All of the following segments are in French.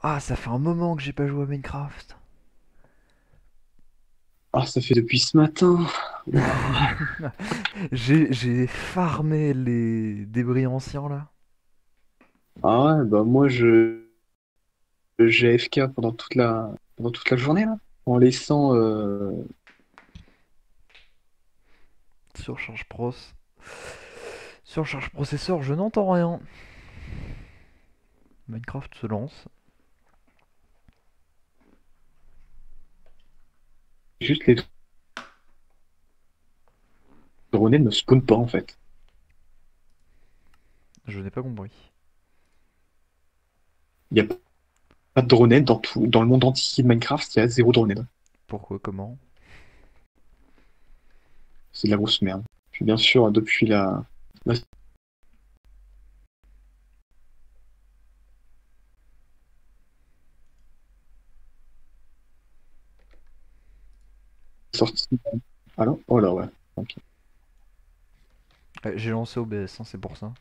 Ah, ça fait un moment que j'ai pas joué à Minecraft. Ah, ça fait depuis ce matin. Waouh. J'ai farmé les débris anciens là. Ah ouais, bah moi j'ai AFK pendant toute la journée là, en laissant Surcharge pros. Surcharge processeur, je n'entends rien. Minecraft se lance. juste les drones ne spawnent pas en fait. Je n'ai pas compris. Il n'y a pas de drone dans le monde entier de Minecraft, il y a zéro drone. Pourquoi, comment? C'est de la grosse merde. Puis bien sûr, depuis la sortie. Alors, oh là ouais. Ok. J'ai lancé OBS, hein, c'est pour ça.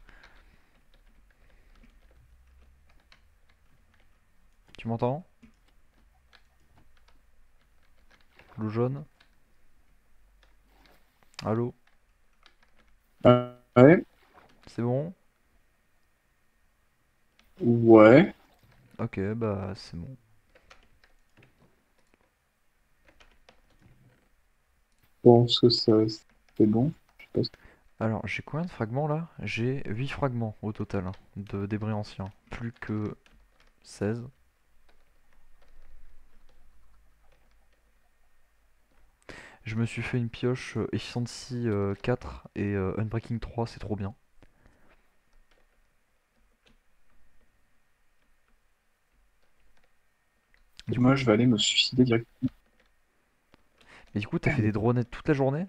Tu m'entends? Loup jaune? Allô? Ouais, C'est bon? ouais. Ok, bah c'est bon. Je pense que ça c'est bon. Je sais pas Alors, j'ai combien de fragments là? J'ai 8 fragments au total hein, de débris anciens. Plus que 16. Je me suis fait une pioche Efficiency 4 et Unbreaking 3, c'est trop bien. Du coup, moi je vais aller me suicider directement. du coup, t'as fait des dronettes toute la journée?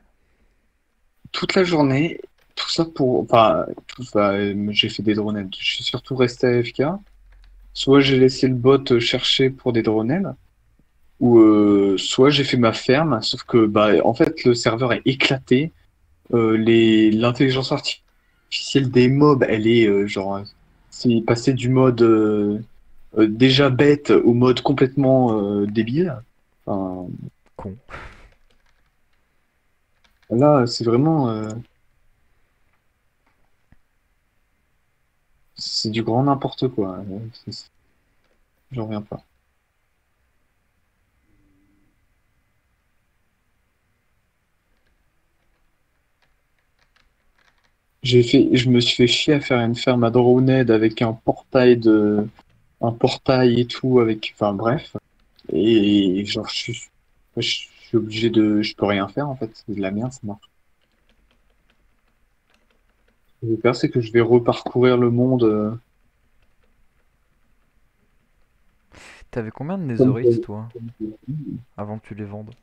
Toute la journée, tout ça pour. Enfin, tout ça, j'ai fait des drones. Je suis surtout resté AFK. Soit j'ai laissé le bot chercher pour des drones, ou soit j'ai fait ma ferme, sauf que bah en fait le serveur est éclaté. L'intelligence artificielle des mobs, elle est c'est passé du mode déjà bête au mode complètement débile. Enfin, Con. là, c'est vraiment c'est du grand n'importe quoi. J'en reviens pas. Je me suis fait chier à faire une ferme à Drowned avec un portail et tout, enfin bref. Et genre, je suis obligé je peux rien faire en fait. C'est de la merde, ça marche. Ce que je vais faire, c'est que je vais reparcourir le monde. T'avais combien de Comme netherite toi? Avant que tu les vendes?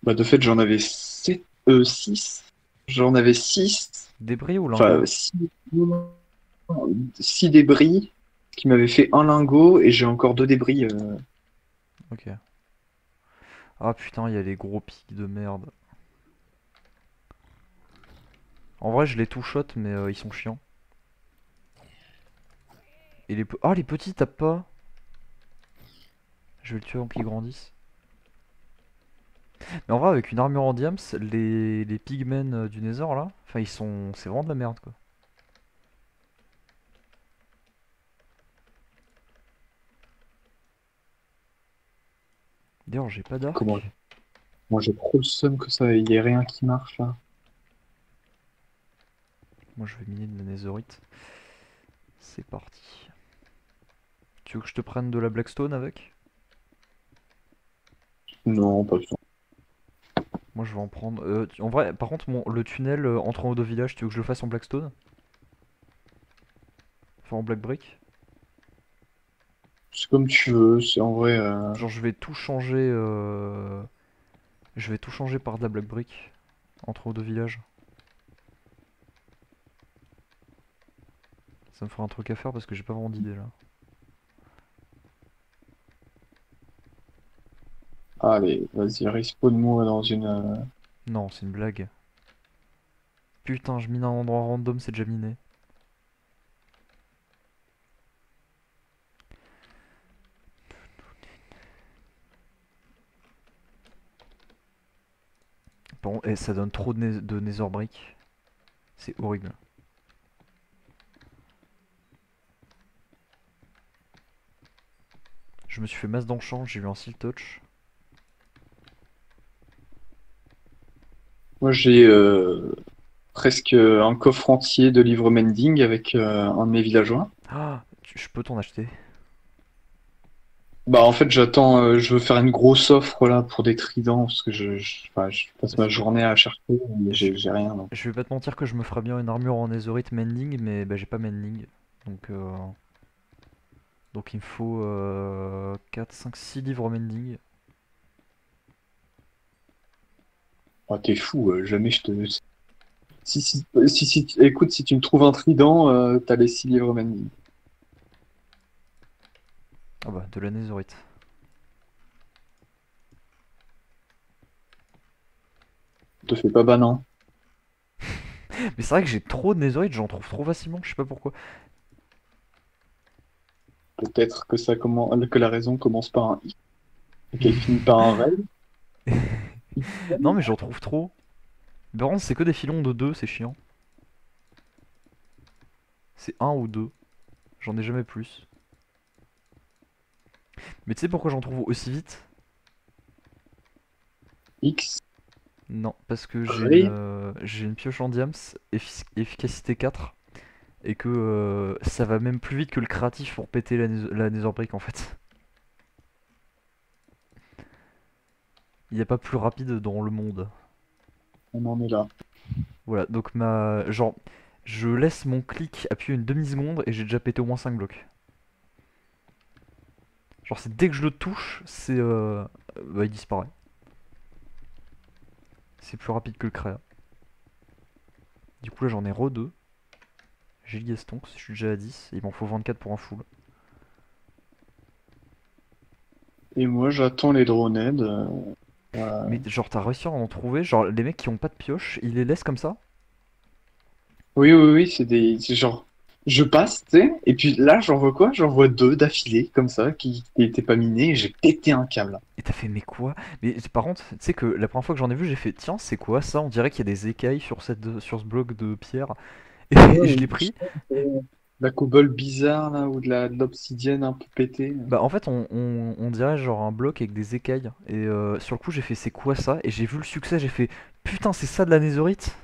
bah, de fait, j'en avais 6. J'en avais 6. Débris ou Enfin, lingots? 6 débris qui m'avaient fait un lingot et j'ai encore 2 débris. Ok. Ah putain, il y a les gros pics de merde. En vrai, je les two-shot, mais ils sont chiants. Et ah, les petits tapent pas. Je vais le tuer avant qu'ils grandissent. Mais en vrai, avec une armure en diams, les pigmen du Nether là, enfin, ils sont. C'est vraiment de la merde quoi. D'ailleurs, j'ai pas Comment? d'arc. Moi, j'ai trop le seum que ça, il y ait rien qui marche là. Moi, je vais miner de la netherite. C'est parti. Tu veux que je te prenne de la blackstone avec? Non, pas du tout. Moi, je vais en prendre. En vrai, par contre, le tunnel entre en haut de village, tu veux que je le fasse en blackstone? Enfin, en black brick? C'est comme tu veux, c'est en vrai. Genre, je vais tout changer. Je vais tout changer par de la black brick entre haut de village. Ça me fera un truc à faire parce que j'ai pas vraiment d'idée là. Allez, vas-y, respawn-moi dans une. Non, c'est une blague. Putain, je mine un endroit random, c'est déjà miné. Bon, et ça donne trop de Nether Brick. C'est horrible. Je me suis fait masse d'enchant, j'ai eu un Seal Touch. Moi, j'ai presque un coffre entier de livres mending avec un de mes villageois. Ah, je peux t'en acheter. Bah, en fait, j'attends, je veux faire une grosse offre là pour des tridents parce que enfin, je passe ma Vas-y. journée à chercher, mais Je, j'ai rien. Donc. je vais pas te mentir que je me ferais bien une armure en Netherite Mending, mais bah, j'ai pas Mending. Donc, donc il me faut 4, 5, 6 livres Mending. Ah, t'es fou, jamais je te. Écoute, si tu me trouves un trident, t'as les 6 livres mending. Ah bah, de la Netherite. Te fais pas bannin. Mais c'est vrai que j'ai trop de Netherite, j'en trouve trop facilement, je sais pas pourquoi. Peut-être que que la raison commence par un I et qu'elle finit par un rel. Non mais j'en trouve trop. Mais par contre c'est que des filons de 2, c'est chiant. C'est un ou 2. J'en ai jamais plus. Mais tu sais pourquoi j'en trouve aussi vite? X, Non, parce que Ré. j'ai une pioche en diams, efficacité 4, et que ça va même plus vite que le créatif pour péter la Nether Brick en fait. Il n'y a pas plus rapide dans le monde. On en est là. Voilà, donc genre, je laisse mon clic appuyer une demi-seconde et j'ai déjà pété au moins 5 blocs. Genre, c'est dès que je le touche, bah, il disparaît. C'est plus rapide que le créa. Du coup, là, j'en ai re 2. J'ai le Gaston, je suis déjà à 10. Il m'en faut 24 pour un full. Et moi, j'attends les droneheads. Mais genre, t'as réussi à en trouver? Genre, les mecs qui ont pas de pioche, ils les laissent comme ça? Oui, oui, oui, c'est genre. Je passe, tu sais, et puis là, j'en vois quoi? J'en vois deux d'affilée, comme ça, qui n'étaient pas minés, et j'ai pété un câble. Et t'as fait, mais quoi? Mais par contre, tu sais que la première fois que j'en ai vu, j'ai fait, tiens, c'est quoi ça? On dirait qu'il y a des écailles sur ce bloc de pierre. Et Ouais, je ou l'ai pris. de la cobble bizarre, là, ou de l'obsidienne un peu pétée. Bah, en fait, on dirait genre un bloc avec des écailles. Et sur le coup, j'ai fait, c'est quoi ça? Et j'ai vu le succès, j'ai fait, putain, c'est ça de la netherite?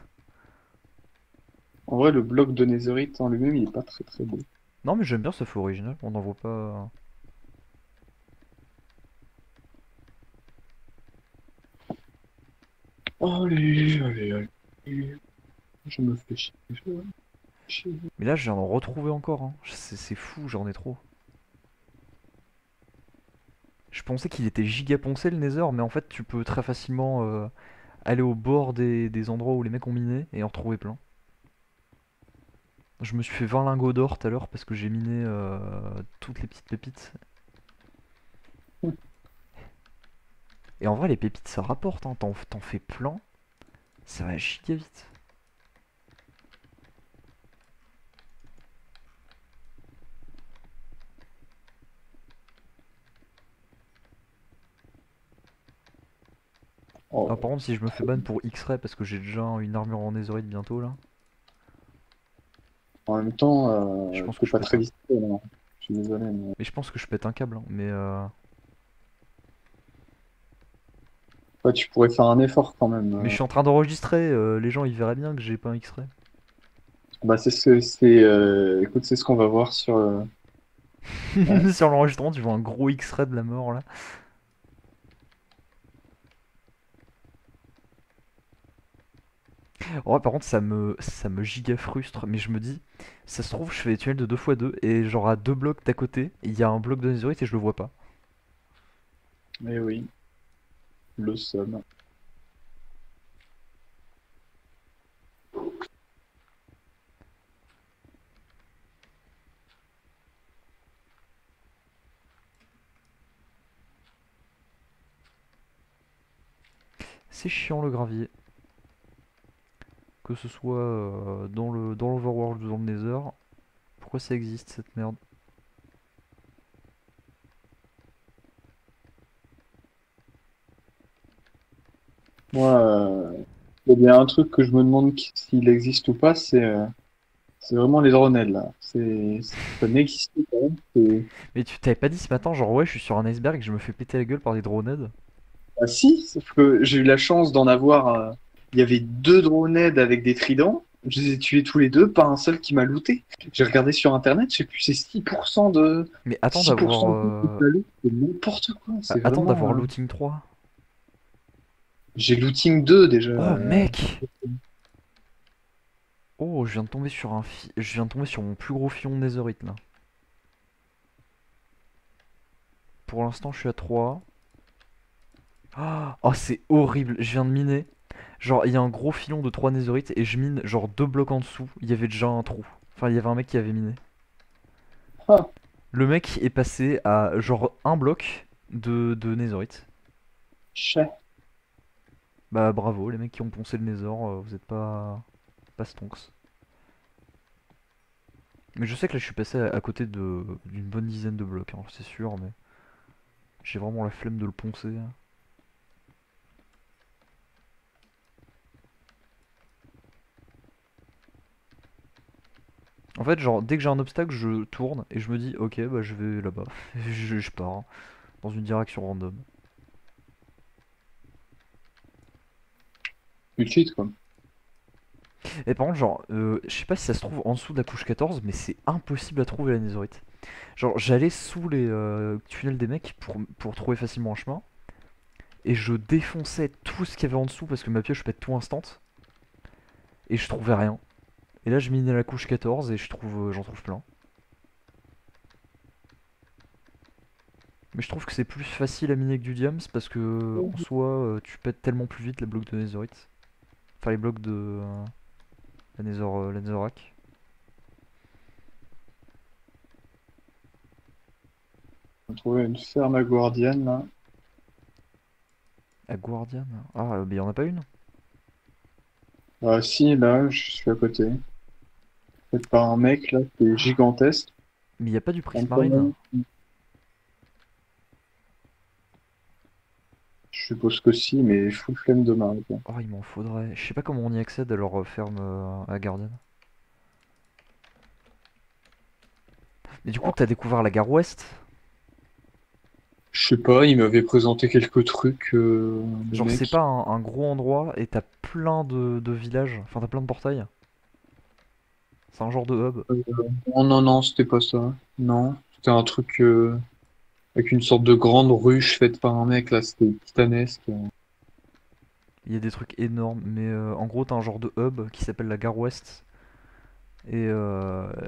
En vrai, le bloc de netherite en lui-même, il est pas très très beau. Non, mais j'aime bien, ça fait original. On n'en voit pas. Allez, allez, allez. Je me fais chier. Je me fais chier. Mais là, je viens d'en retrouver encore, hein. C'est fou, j'en ai trop. Je pensais qu'il était giga poncé le Nether, mais en fait, tu peux très facilement aller au bord des endroits où les mecs ont miné et en retrouver plein. Je me suis fait 20 lingots d'or tout à l'heure parce que j'ai miné toutes les petites pépites. Et en vrai, les pépites ça rapporte, hein. T'en fais plein, ça va giga vite. Ah, Oh, par contre, si je me fais ban pour X-ray parce que j'ai déjà une armure en netherite bientôt là, en même temps, je pense que t'es je pas pète très un. discret, non. Je suis désolé, mais... Mais je pense que je pète un câble, hein. Mais Ouais, tu pourrais faire un effort quand même. je suis en train d'enregistrer, les gens ils verraient bien que j'ai pas un X-ray. Bah, écoute, c'est ce qu'on va voir sur... ouais. Sur l'enregistrement, tu vois un gros X-ray de la mort là. Ouais, par contre, ça me giga frustre, mais je me dis, ça se trouve, je fais des tunnels de 2x2 et genre à deux blocs d'à côté, il y a un bloc de netherite et je le vois pas. Eh oui, le somme. C'est chiant le gravier. Que ce soit dans l'Overworld ou dans le Nether. Pourquoi ça existe cette merde? Moi, Il y a un truc que je me demande s'il existe ou pas, c'est vraiment les drones là. Ça n'existe pas. C'est- Mais tu t'avais pas dit ce matin, genre ouais, je suis sur un iceberg et je me fais péter la gueule par des droneheads? Ah si, sauf que j'ai eu la chance d'en avoir. Il y avait deux droneheads avec des tridents. Je les ai tués tous les deux, pas un seul qui m'a looté. J'ai regardé sur internet, je sais plus, c'est 6% de Mais attends 6% d'avoir de tout qui l'a loot. C'est n'importe quoi. C'est attends vraiment. d'avoir looting 3. J'ai looting 2 déjà. Oh mec! Oh, je viens de tomber sur je viens de tomber sur mon plus gros filon de netherite là. Pour l'instant, je suis à 3. Oh, c'est horrible, je viens de miner. Genre, il y a un gros filon de 3 netherite et je mine genre 2 blocs en dessous. Il y avait déjà un trou. Enfin, il y avait un mec qui avait miné. Ah, Le mec est passé à genre un bloc de netherite. chais. Bah bravo, les mecs qui ont poncé le nether, vous êtes pas stonks. Mais je sais que là je suis passé à côté d'une bonne dizaine de blocs, hein, c'est sûr, mais j'ai vraiment la flemme de le poncer. En fait, genre, dès que j'ai un obstacle, je tourne et je me dis, ok, bah je vais là-bas. Je pars hein, dans une direction random. Tu cheats quoi. Et par contre, genre, je sais pas si ça se trouve en dessous de la couche 14, mais c'est impossible à trouver la netherite. Genre, j'allais sous les tunnels des mecs pour trouver facilement un chemin. Et je défonçais tout ce qu'il y avait en dessous parce que ma pioche pète tout instant. Et je trouvais rien. Et là, je minais la couche 14 et j'en trouve plein. Mais je trouve que c'est plus facile à miner que du diams parce que en soi, tu pètes tellement plus vite les blocs de netherite. Enfin, les blocs de la netherrack. On a trouvé une ferme à Guardian là. À Guardian. Ah, mais y en a pas une? Ah si, là, je suis à côté. Fait par un mec là, c'est gigantesque. Mais y a pas du Entre prismarine? nous, je suppose que si, mais full flemme de marée, quoi. Oh, il m'en faudrait. Je sais pas comment on y accède à leur ferme à Guardian. Mais du coup, t'as découvert la gare ouest? Je sais pas, il m'avait présenté quelques trucs, le Genre, c'est mec. pas un gros endroit et t'as plein de villages. Enfin, t'as plein de portails. C'est un genre de hub. Euh, non, non, non, c'était pas ça. Non, c'était un truc avec une sorte de grande ruche faite par un mec là, c'était titanesque. Il y a des trucs énormes, mais en gros, t'as un genre de hub qui s'appelle la gare ouest. Et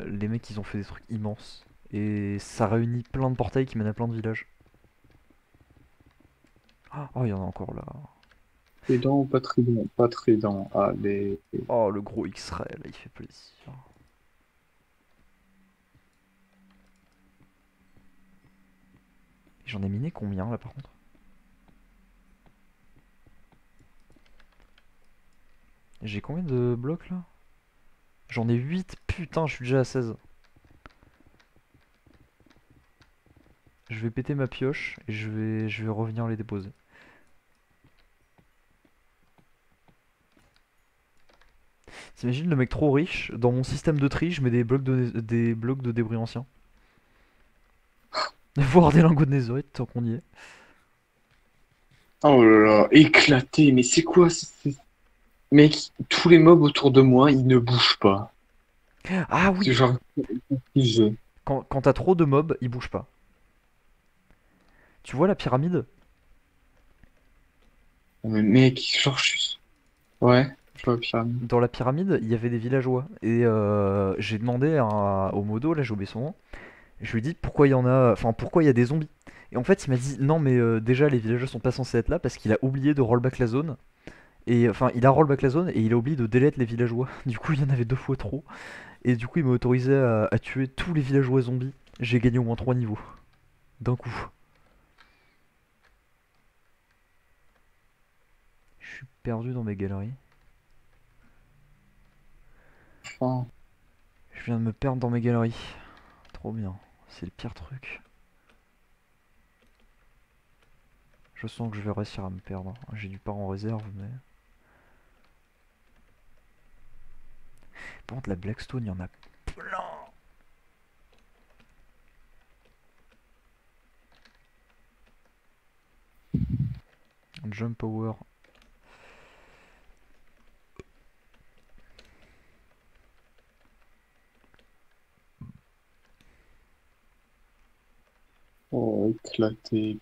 les mecs, ils ont fait des trucs immenses. Et ça réunit plein de portails qui mènent à plein de villages. Oh, il y en a encore là. Trident ou pas trident? Pas trident. Ah, les... Oh, le gros X-ray, là, il fait plaisir. J'en ai miné combien là par contre? J'ai combien de blocs là? J'en ai 8, putain, je suis déjà à 16. Je vais péter ma pioche et je vais revenir les déposer. T'imagines le mec trop riche, dans mon système de tri, je mets des blocs de débris anciens. Voir des lingots de netherite tant qu'on y est. Oh là là, éclaté, mais c'est quoi? Mec, tous les mobs autour de moi, ils ne bougent pas. Ah C'est oui! genre figé. Quand t'as trop de mobs, ils bougent pas. Tu vois la pyramide? Mais mec, genre je suis... Ouais, je vois pyramide. Dans la pyramide, il y avait des villageois. Et j'ai demandé au modo, là j'ai oublié son nom. Je lui ai dit pourquoi il y en a. Enfin, pourquoi il y a des zombies. Et en fait, il m'a dit non, mais déjà les villageois sont pas censés être là parce qu'il a oublié de rollback la zone. Et enfin, il a rollback la zone et il a oublié de delete les villageois. Du coup, il y en avait deux fois trop. Et du coup, il m'a autorisé à tuer tous les villageois zombies. J'ai gagné au moins 3 niveaux. D'un coup. Je suis perdu dans mes galeries. Enfin, Je viens de me perdre dans mes galeries. Trop bien. C'est le pire truc. Je sens que je vais réussir à me perdre. J'ai du part en réserve, mais... Par contre, la Blackstone, il y en a plein. Jump Power. Oh, éclaté.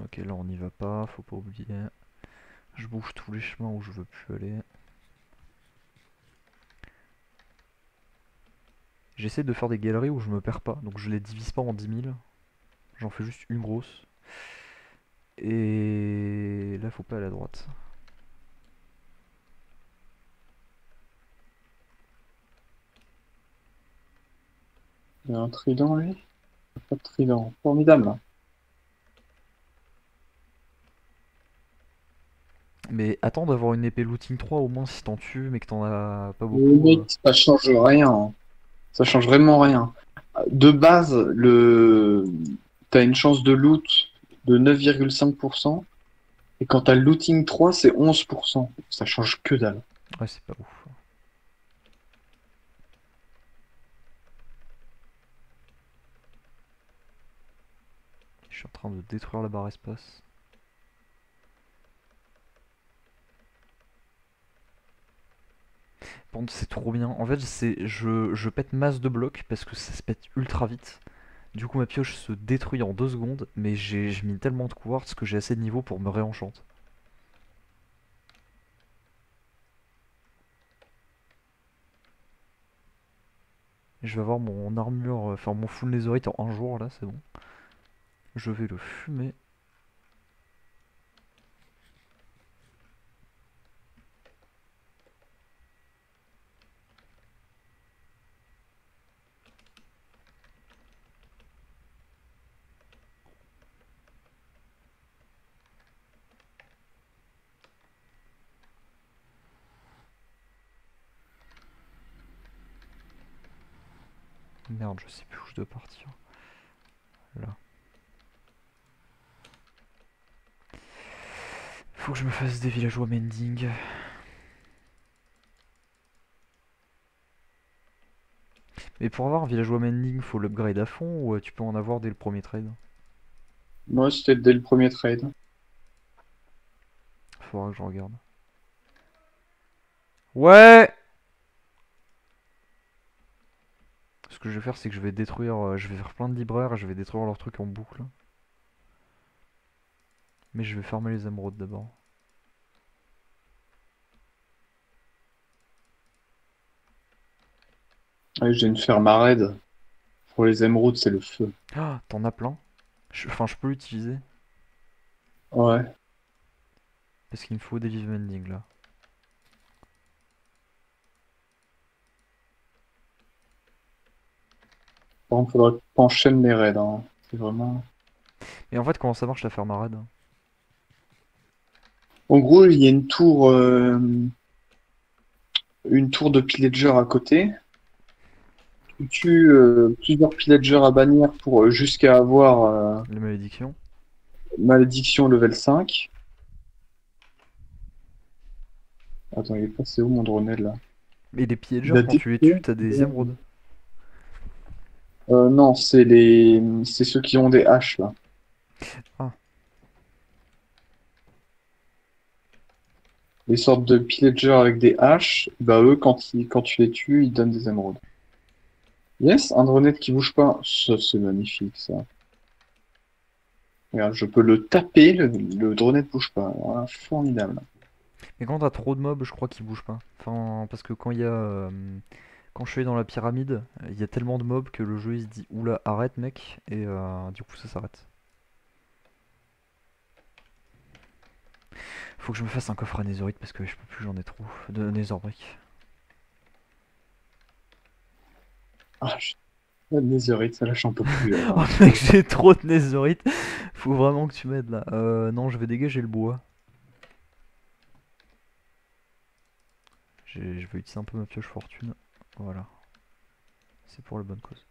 Ok, là on n'y va pas, faut pas oublier. Je bouge tous les chemins où je veux plus aller. J'essaie de faire des galeries où je me perds pas, donc je les divise pas en 10 000. J'en fais juste une grosse. Et là faut pas aller à droite. Il y a un trident, lui? Pas de trident. Formidable. Mais attends d'avoir une épée looting 3 au moins si t'en tues mais que t'en as pas Le beaucoup. mec, ça change rien. Ça change vraiment rien. De base, t'as une chance de loot de 9,5%. Et quand t'as le looting 3, c'est 11%. Ça change que dalle. Ouais, c'est pas ouf. Je suis en train de détruire la barre espace. Par contre, c'est trop bien. En fait, je pète masse de blocs parce que ça se pète ultra vite. Du coup, ma pioche se détruit en 2 secondes, mais j'ai mis tellement de quartz que j'ai assez de niveau pour me réenchante. Je vais avoir mon armure, enfin mon full netherite en un jour là, c'est bon. Je vais le fumer. Merde, je sais plus où je dois partir. Là. Faut que je me fasse des villageois mending. Mais pour avoir un villageois mending, faut l'upgrade à fond ou tu peux en avoir dès le premier trade? Moi, c'était dès le premier trade. Faudra que je regarde. Ouais! Ce que je vais faire, c'est que je vais détruire. Je vais faire plein de libraires et je vais détruire leurs trucs en boucle. Mais je vais farmer les émeraudes d'abord. Ouais, j'ai une ferme à raid. Pour les émeraudes, c'est le feu. Ah, t'en as plein? Enfin, je peux l'utiliser. Ouais. Parce qu'il me faut des vive mending là. Par contre, faudrait que t'enchaînes les raids, hein. C'est vraiment. Et en fait, comment ça marche la ferme à raid? En gros, il y a une tour de pillager à côté. Tu tues plusieurs pillagers à bannir pour jusqu'à avoir Les malédictions? malédiction level 5. Attends, il est passé où mon dronel là? Et les Il pillagers, a quand tu les tues, découpé. t'as des émeraudes. Non, c'est ceux qui ont des haches là. Ah, Les sortes de pillagers avec des haches, bah eux, quand tu les tues, ils donnent des émeraudes. Yes, un dronette qui bouge pas. Ça, c'est magnifique ça. Regarde, je peux le taper, le dronette bouge pas. Voilà, formidable. mais quand t'as trop de mobs, je crois qu'ils bougent pas. Enfin, parce que quand il y a. Quand je suis dans la pyramide, il y a tellement de mobs que le jeu il se dit oula, arrête mec, et du coup ça s'arrête. Faut que je me fasse un coffre à netherite parce que je peux plus, j'en ai trop. De netherbrick. Ah, la netherite, ça là, j'en peux plus. Oh mec, j'ai trop de netherite. Faut vraiment que tu m'aides là. Non, je vais dégager le bois. Je vais utiliser un peu ma pioche fortune. Voilà, c'est pour la bonne cause.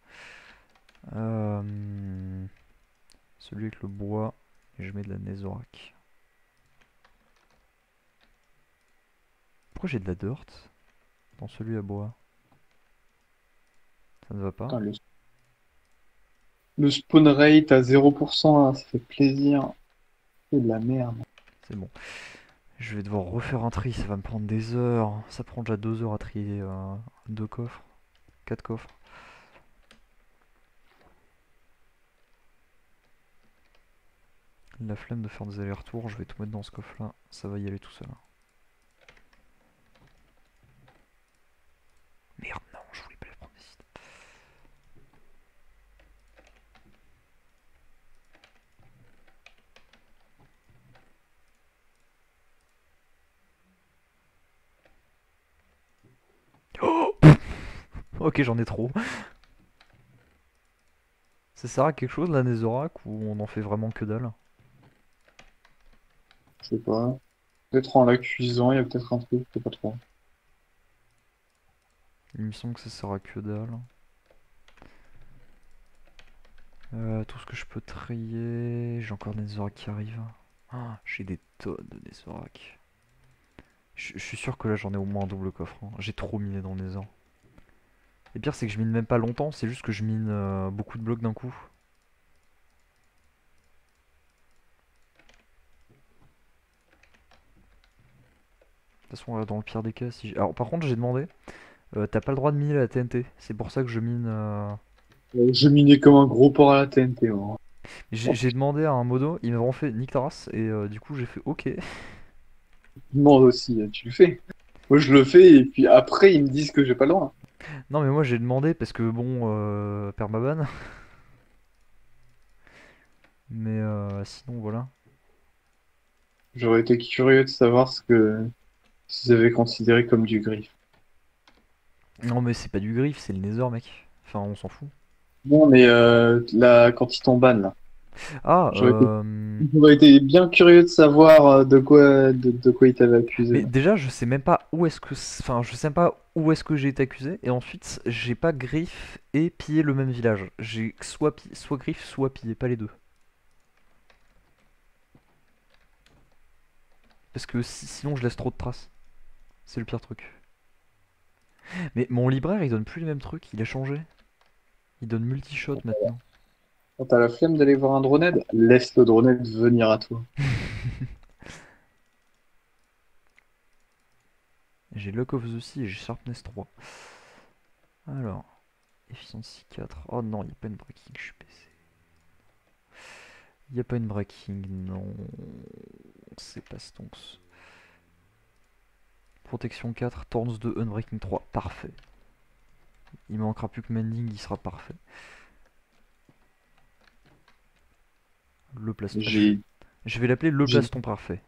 Celui avec le bois, et je mets de la netherrack. Pourquoi j'ai de la dirt? dans celui à bois. Ça ne va pas. Putain, le spawn rate à 0%, là, ça fait plaisir. C'est de la merde. C'est bon. Je vais devoir refaire un tri, ça va me prendre des heures. Ça prend déjà 2 heures à trier 2 coffres, 4 coffres. La flemme de faire des allers-retours, je vais tout mettre dans ce coffre là, ça va y aller tout seul. Merde, non, je voulais pas les prendre ici. Oh ok, j'en ai trop. Ça sert à quelque chose la Netherrack ou on en fait vraiment que dalle? Je sais pas. Peut-être en la cuisant, il y a peut-être un truc, je sais pas trop. Il me semble que ça sert à que dalle. Tout ce que je peux trier. J'ai encore des Netherrack qui arrivent. Ah, j'ai des tonnes de Netherrack. Je suis sûr que là j'en ai au moins un double coffre, hein. J'ai trop miné dans le Nether. Et pire c'est que je mine même pas longtemps, c'est juste que je mine beaucoup de blocs d'un coup. De toute façon, dans le pire des cas, si alors par contre j'ai demandé, t'as pas le droit de miner la TNT, c'est pour ça que je mine. Je minais comme un gros porc à la TNT, moi. J'ai demandé à un modo, il m'a vraiment fait nique ta race, et du coup j'ai fait ok. Moi aussi, tu le fais. Moi, je le fais, et puis après, ils me disent que j'ai pas le droit. Non mais moi j'ai demandé parce que bon, permaban. Mais sinon voilà. J'aurais été curieux de savoir ce que s'ils avaient considéré comme du griffe. Non mais c'est pas du griffe, c'est le Nether mec. Enfin on s'en fout. Non, mais là, quand ils t'ont ban, là. Ah, J'aurais été bien curieux de savoir de quoi ils t'avaient accusé. mais déjà je sais même pas où est-ce que, enfin je sais même pas où est-ce que j'ai été accusé. Et ensuite j'ai pas griffe et pillé le même village. J'ai soit griffe soit pillé, pas les deux. Parce que sinon je laisse trop de traces. C'est le pire truc. Mais mon libraire il donne plus les mêmes trucs, il a changé. Il donne multi-shot maintenant. Quand t'as la flemme d'aller voir un droned, laisse le droned venir à toi. J'ai Luck of the Sea et j'ai Sharpness 3. Alors, Efficiency 4. Oh non, il n'y a pas une breaking, je suis PC. Il n'y a pas une breaking, non. C'est pas stonks. Protection 4, Thorns 2, Unbreaking 3. Parfait. Il manquera plus que Mending, il sera parfait. Le plaston. Je vais l'appeler le plaston parfait.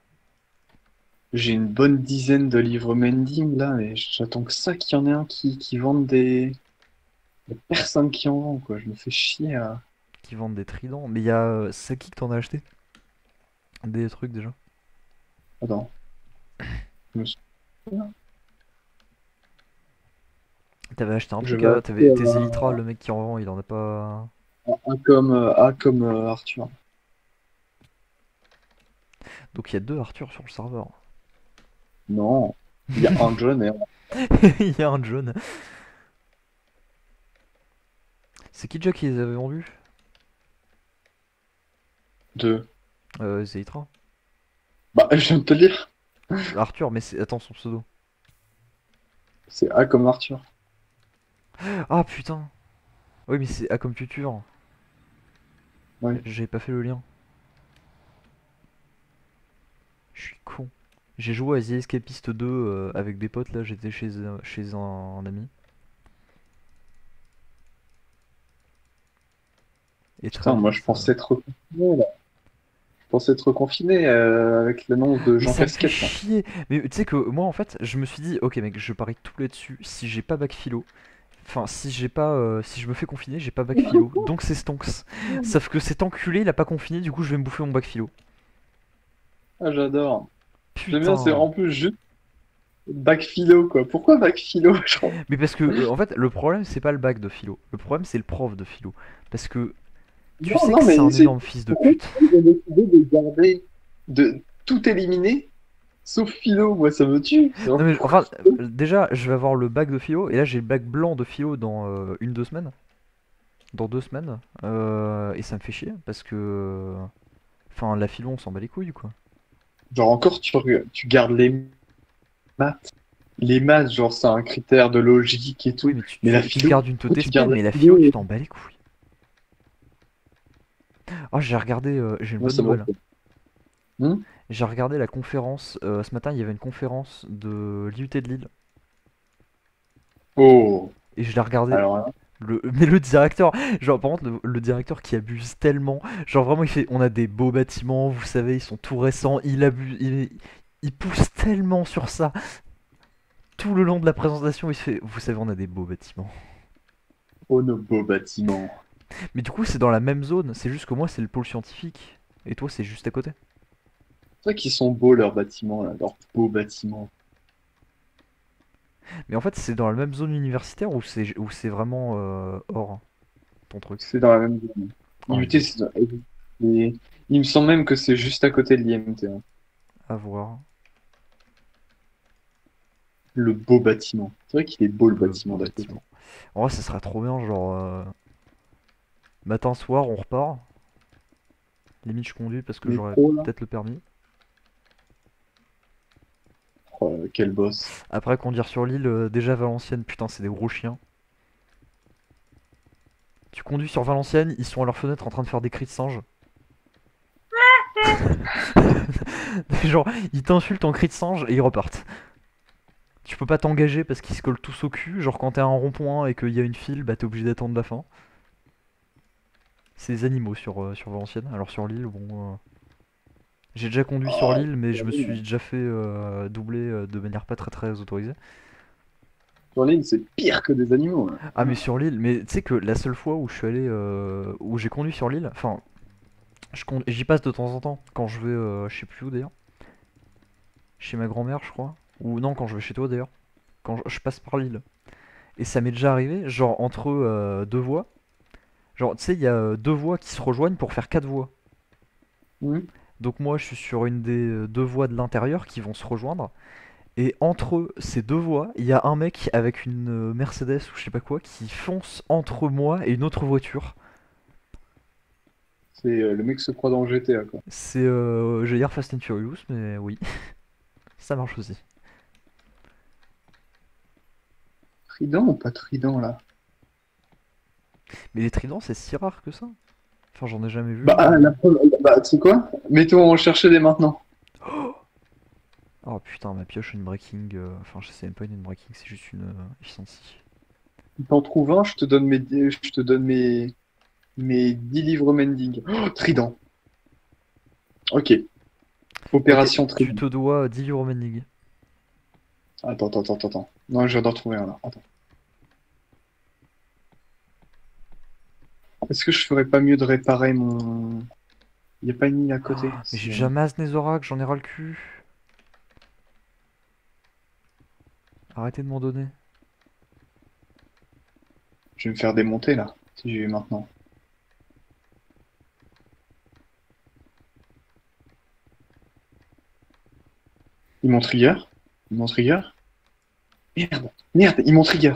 J'ai une bonne dizaine de livres mending là, et j'attends que ça qu'il y en ait un qui vende des. Il y a personne qui en vend, quoi. Je me fais chier à. Qui vendent des tridents. Mais il y a Saki que t'en as acheté. Des trucs déjà. Attends. Je me souviens. T'avais acheté un Je truc, vais t'avais acheter tes Elytra, le mec qui en vend, il en a pas. A comme Arthur. Donc il y a deux Arthur sur le serveur. Non. Il y a un John et un. Il y a un John. C'est qui déjà qui les avait vendus? Deux. Les Elytra. Bah, je viens de te le dire. Arthur, mais c'est. Attends, son pseudo. C'est A comme Arthur. Ah putain! Oui, mais c'est A comme tuture. Ouais. J'ai pas fait le lien. Je suis con. J'ai joué à The Escapist 2 avec des potes là, j'étais chez un ami. Et très Putain, moi vite. je pensais être reconfiné là. Je pensais être reconfiné avec l'annonce de Mais Jean ça me fait Casquette là. chier! Mais tu sais que moi en fait, je me suis dit, ok mec, je parie tout là-dessus. Si j'ai pas bac philo, enfin si j'ai pas, si je me fais confiner, j'ai pas bac philo. Donc c'est stonks. Sauf que cet enculé, il a pas confiné, du coup je vais me bouffer mon bac philo. Ah, j'adore. J'aime bien, c'est Putain! en plus juste bac philo quoi. Pourquoi bac philo? Genre, Mais parce que en fait, le problème c'est pas le bac de philo. Le problème c'est le prof de philo. Parce que tu non, sais non, que c'est mais un c'est énorme fils de pourquoi pute. ils ont décidé de garder, de tout éliminer Sauf philo, moi ça me tue. Non Genre, mais pourquoi enfin, philo. déjà, je vais avoir le bac de philo, et là j'ai le bac blanc de philo dans une, 2 semaines. Dans 2 semaines. Et ça me fait chier, parce que... Enfin, la philo, on s'en bat les couilles, quoi. Genre encore, tu gardes les maths. Les maths, genre, c'est un critère de logique et Oui, tout. mais Mais la tu philo, gardes une taux pourquoi tu SP, gardes la mais la philo, tu philo? t'en bats les couilles. Oh, j'ai regardé, j'ai une Moi, bonne ça me nouvelle. refait. Hmm. J'ai regardé la conférence, ce matin, il y avait une conférence de l'IUT de Lille. Oh, Et je l'ai regardé. alors là, Mais le directeur, genre par contre le directeur qui abuse tellement, genre vraiment il fait, on a des beaux bâtiments, vous savez, ils sont tout récents, il abuse, il pousse tellement sur ça. Tout le long de la présentation il se fait, vous savez, on a des beaux bâtiments. oh, nos beaux bâtiments. Mais du coup c'est dans la même zone, c'est juste que moi c'est le pôle scientifique, et toi c'est juste à côté. C'est vrai qu'ils sont beaux, leurs bâtiments, là, leurs beaux bâtiments. Mais en fait c'est dans la même zone universitaire ou c'est vraiment hors ton truc. C'est dans la même zone. Oh IUT, yes, et il me semble même que c'est juste à côté de l'IMT, hein. à voir. Le beau bâtiment. C'est vrai qu'il est beau, le Le bâtiment beau d'à côté. bâtiment. En vrai ça sera trop bien, genre matin soir on repart. Limite, je conduis parce que j'aurai Métro, là. peut-être le permis. Oh, quel boss. Après, conduire sur l'île, déjà Valenciennes, putain, c'est des gros chiens. Tu conduis sur Valenciennes, ils sont à leur fenêtre en train de faire des cris de singe. Genre, ils t'insultent en cris de singe et ils repartent. Tu peux pas t'engager parce qu'ils se collent tous au cul. Genre, quand t'es à un rond-point et qu'il y a une file, bah t'es obligé d'attendre la fin. C'est des animaux sur Valenciennes. Alors, sur l'île, bon. J'ai déjà conduit sur Ah, l'île, mais je me suis déjà fait doubler de manière pas très très autorisée. sur l'île, c'est pire que des animaux, là. Ah, mais sur l'île, mais tu sais que la seule fois où je suis allé, où j'ai conduit sur l'île, enfin, j'y passe de temps en temps quand je vais, je sais plus où d'ailleurs, chez ma grand-mère, je crois, ou non, quand je vais chez toi d'ailleurs, quand je passe par l'île. Et ça m'est déjà arrivé, genre entre deux voies, genre tu sais, il y a deux voies qui se rejoignent pour faire quatre voies. Hmm. Donc moi, je suis sur une des deux voies de l'intérieur qui vont se rejoindre. Et entre ces deux voies, il y a un mec avec une Mercedes ou je sais pas quoi qui fonce entre moi et une autre voiture. C'est le mec se croit dans GTA, quoi. C'est, j'allais dire Fast and Furious, mais oui, ça marche aussi. Trident ou pas trident, là? Mais les tridents, c'est si rare que ça. Enfin, j'en ai jamais vu. Bah, bah tu sais quoi? Mettons en chercher dès maintenant. Oh putain, ma pioche, une breaking. Enfin, je sais même pas une breaking, c'est juste une efficiency. Si t'en trouves un, je te donne mes 10 livres mending. Oh, trident. Ok. Ok, Opération tu trident. te dois 10 livres Manning. Attends, attends, attends, attends. Non, je viens d'en trouver un, là. Attends. Est-ce que je ferais pas mieux de réparer mon... Y a pas une ligne à côté? Mais j'ai déjà Maz Nézorak, j'en ai ras le cul. Arrêtez de m'en donner. Je vais me faire démonter, là. Si j'y vais maintenant. Ils m'ont trigger. Ils m'ont trigger. Merde. Merde, ils m'ont trigger.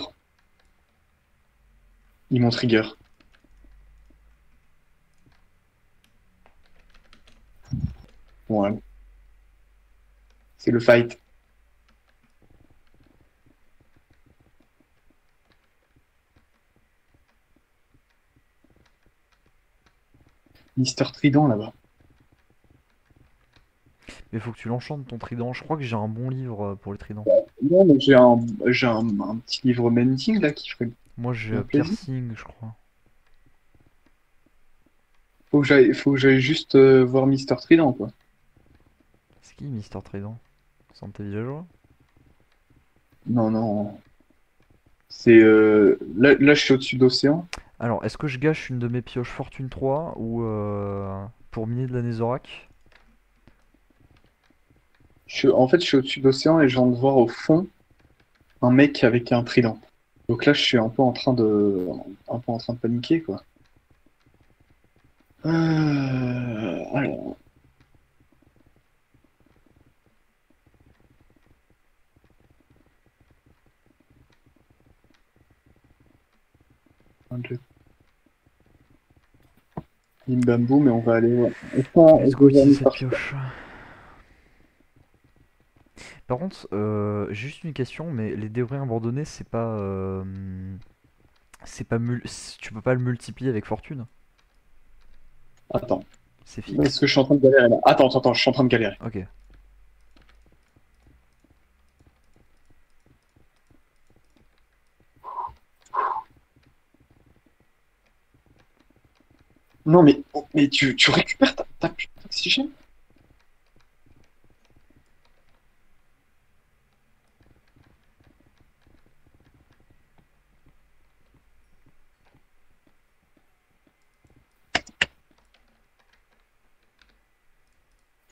Ils m'ont trigger. Bon, ouais. C'est le fight. Mister Trident, là-bas. Mais faut que tu l'enchantes ton trident. Je crois que j'ai un bon livre pour les tridents. Non, mais j'ai un petit livre mending, là, qui ferait Moi j'ai bien plaisir. piercing, je crois. Faut que j'aille juste voir Mister Trident, quoi. C'est qui Mister Trident? C'est un de tes villageois? Non, non. C'est là, je suis au-dessus d'Océan. Alors, est-ce que je gâche une de mes pioches Fortune 3 ou pour miner de la Nézorak? En fait, je suis au-dessus d'Océan et je viens de voir au fond un mec avec un trident. Donc là, je suis un peu en train de paniquer, quoi. Alors, Bim bam boum, et on va aller. Ouais. Let's go utiliser cette pioche. Par contre, juste une question, mais les débris abandonnés, c'est pas... tu peux pas le multiplier avec fortune. Attends. C'est Est-ce fixe. que je suis en train de galérer là? Attends, je suis en train de galérer. Ok. Non, mais tu récupères ta putain d'oxygène?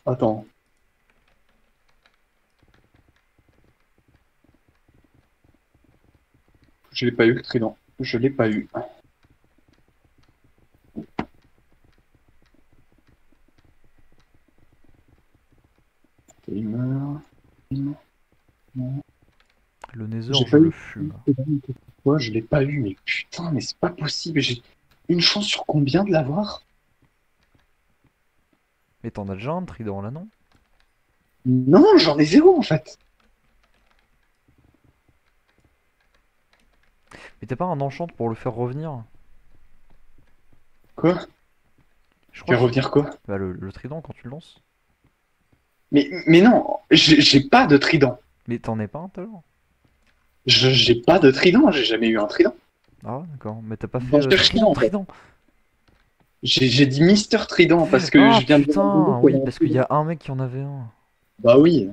Attends. Je l'ai pas eu, le trident. Je l'ai pas eu. Il meurt. Il meurt. Non. Le Nether, J'ai je pas le eu. fume. Pourquoi je l'ai pas eu? Mais putain, mais c'est pas possible. J'ai une chance sur combien de l'avoir? Mais t'en as déjà un trident là, non? Non, j'en ai zéro en fait. Mais t'as pas un enchant pour le faire revenir? Quoi? Je Tu crois vas que... revenir quoi? Bah le trident quand tu le lances. Mais non, j'ai pas de trident. Mais t'en es pas un tout à l'heure? J'ai pas de trident, j'ai jamais eu un trident. Ah ouais, d'accord. Mais t'as pas fait J'en cherche un trident, en fait. trident! J'ai dit Mister Trident parce que Ah je viens de putain, qu'il y oui, avait un parce qu'il y trident. a un mec qui en avait un. Bah oui.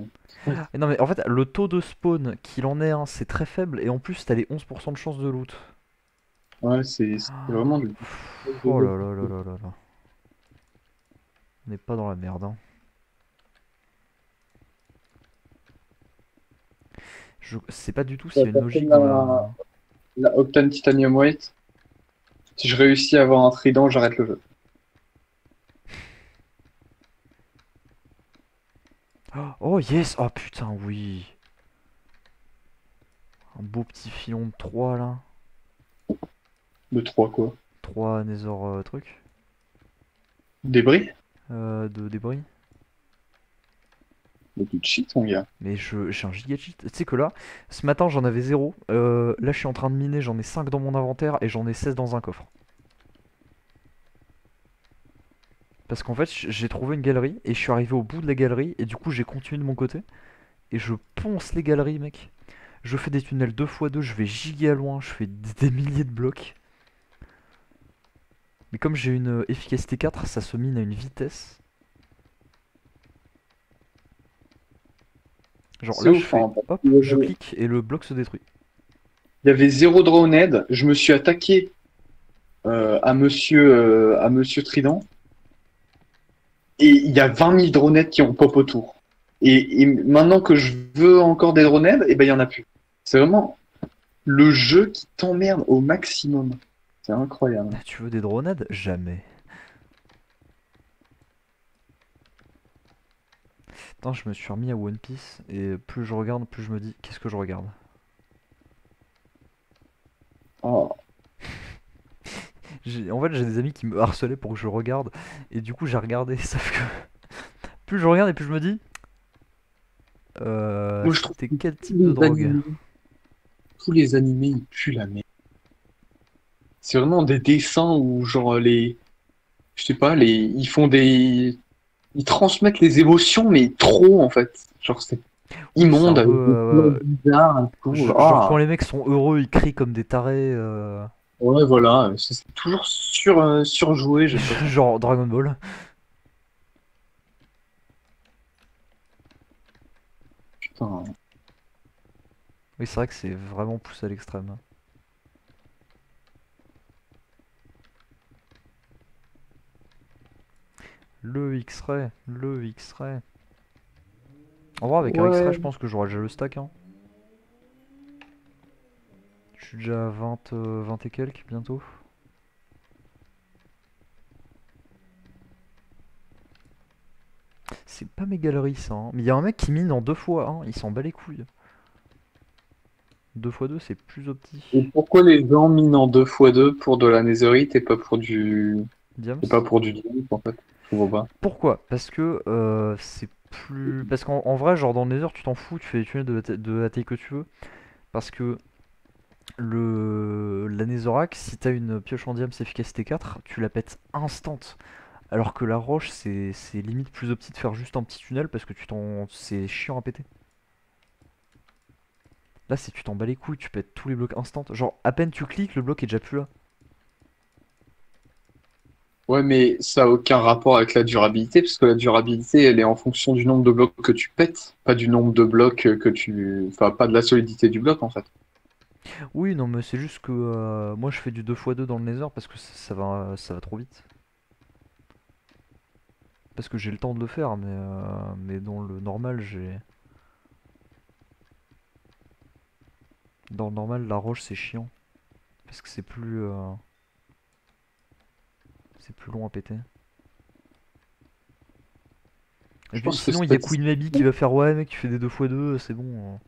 Et non mais en fait, le taux de spawn qu'il en ait un, c'est très faible, et en plus t'as les 11% de chance de loot. Ouais, c'est vraiment du. Oh là là là là là là. On n'est pas dans la merde, hein. Je sais pas du tout s'il y a une T'as fait logique dans la... la Octane Titanium White. Si je réussis à avoir un trident, j'arrête le jeu. Oh yes! Oh putain, oui! Un beau petit filon de 3 là. De 3 quoi. 3 Nether trucs. Débris? De débris. Mais tu cheat, mon gars. Mais j'ai un giga cheat. Tu sais que là, ce matin j'en avais 0. Là je suis en train de miner, j'en ai 5 dans mon inventaire et j'en ai 16 dans un coffre. Parce qu'en fait j'ai trouvé une galerie et je suis arrivé au bout de la galerie et du coup j'ai continué de mon côté. Et je ponce les galeries mec. Je fais des tunnels 2x2, je vais giga loin, je fais des milliers de blocs. Mais comme j'ai une efficacité 4, ça se mine à une vitesse. Genre C'est là je ouf, fais hein. hop, Il je clique et le bloc se détruit. y avait zéro dronehead. Je me suis attaqué à Monsieur Trident. Et il y a 20 000 dronettes qui ont pop autour. Et maintenant que je veux encore des dronettes, et ben il y en a plus. C'est vraiment le jeu qui t'emmerde au maximum. C'est incroyable. Ah, tu veux des droneades? Jamais. Putain, je me suis remis à One Piece et plus je regarde, plus je me dis qu'est-ce que je regarde. Oh. En fait, j'ai des amis qui me harcelaient pour que je regarde et du coup j'ai regardé. Sauf que plus je regarde et plus je me dis Moi je trouve c'était que quel type de drogue? tous les animés, ils puent la merde. C'est vraiment des dessins où genre je sais pas, ils font ils transmettent les émotions mais trop en fait. Genre c'est Oui, c'est immonde un peu. avec des plans bizarres et tout. Genre quand Ah. les mecs sont heureux, ils crient comme des tarés. Ouais, voilà, c'est toujours surjoué, j'aime pas ça. Genre Dragon Ball. Putain. Oui, c'est vrai que c'est vraiment poussé à l'extrême. Le X-Ray, le X-Ray. En vrai, avec un X-Ray, Ouais, je pense que j'aurai déjà le stack. Hein. Je suis déjà à 20, 20 et quelques bientôt. C'est pas mes galeries ça, hein. Mais il y a un mec qui mine en 2 fois, hein. Il s'en bat les couilles. 2x2, c'est plus Et opti. pourquoi les gens minent en 2x2 pour de la netherite et pas pour Diams. du diamant en fait? Je comprends pas. Pourquoi? Parce que c'est plus. Parce qu'en vrai, genre dans le Nether, tu t'en fous, tu fais les tunnels de la taille que tu veux. Parce que la Netherrack, si t'as une pioche en diams efficacité 4, tu la pètes instant. Alors que la roche, c'est limite plus opti de faire juste un petit tunnel parce que c'est chiant à péter. Là, c'est tu t'en bats les couilles, tu pètes tous les blocs instant. Genre, à peine tu cliques, le bloc est déjà plus là. Ouais, mais ça a aucun rapport avec la durabilité, parce que la durabilité, elle est en fonction du nombre de blocs que tu pètes, pas du nombre de blocs que tu... Enfin, pas de la solidité du bloc, en fait. Oui, non, mais c'est juste que moi je fais du 2x2 dans le Nether parce que ça va trop vite. Parce que j'ai le temps de le faire, mais dans le normal, j'ai. Dans le normal, la roche c'est chiant. Parce que c'est plus long à péter. Et Je puis pense que sinon, il y a Queen Maybe qui va faire ouais, mec, tu fais des 2x2, c'est bon.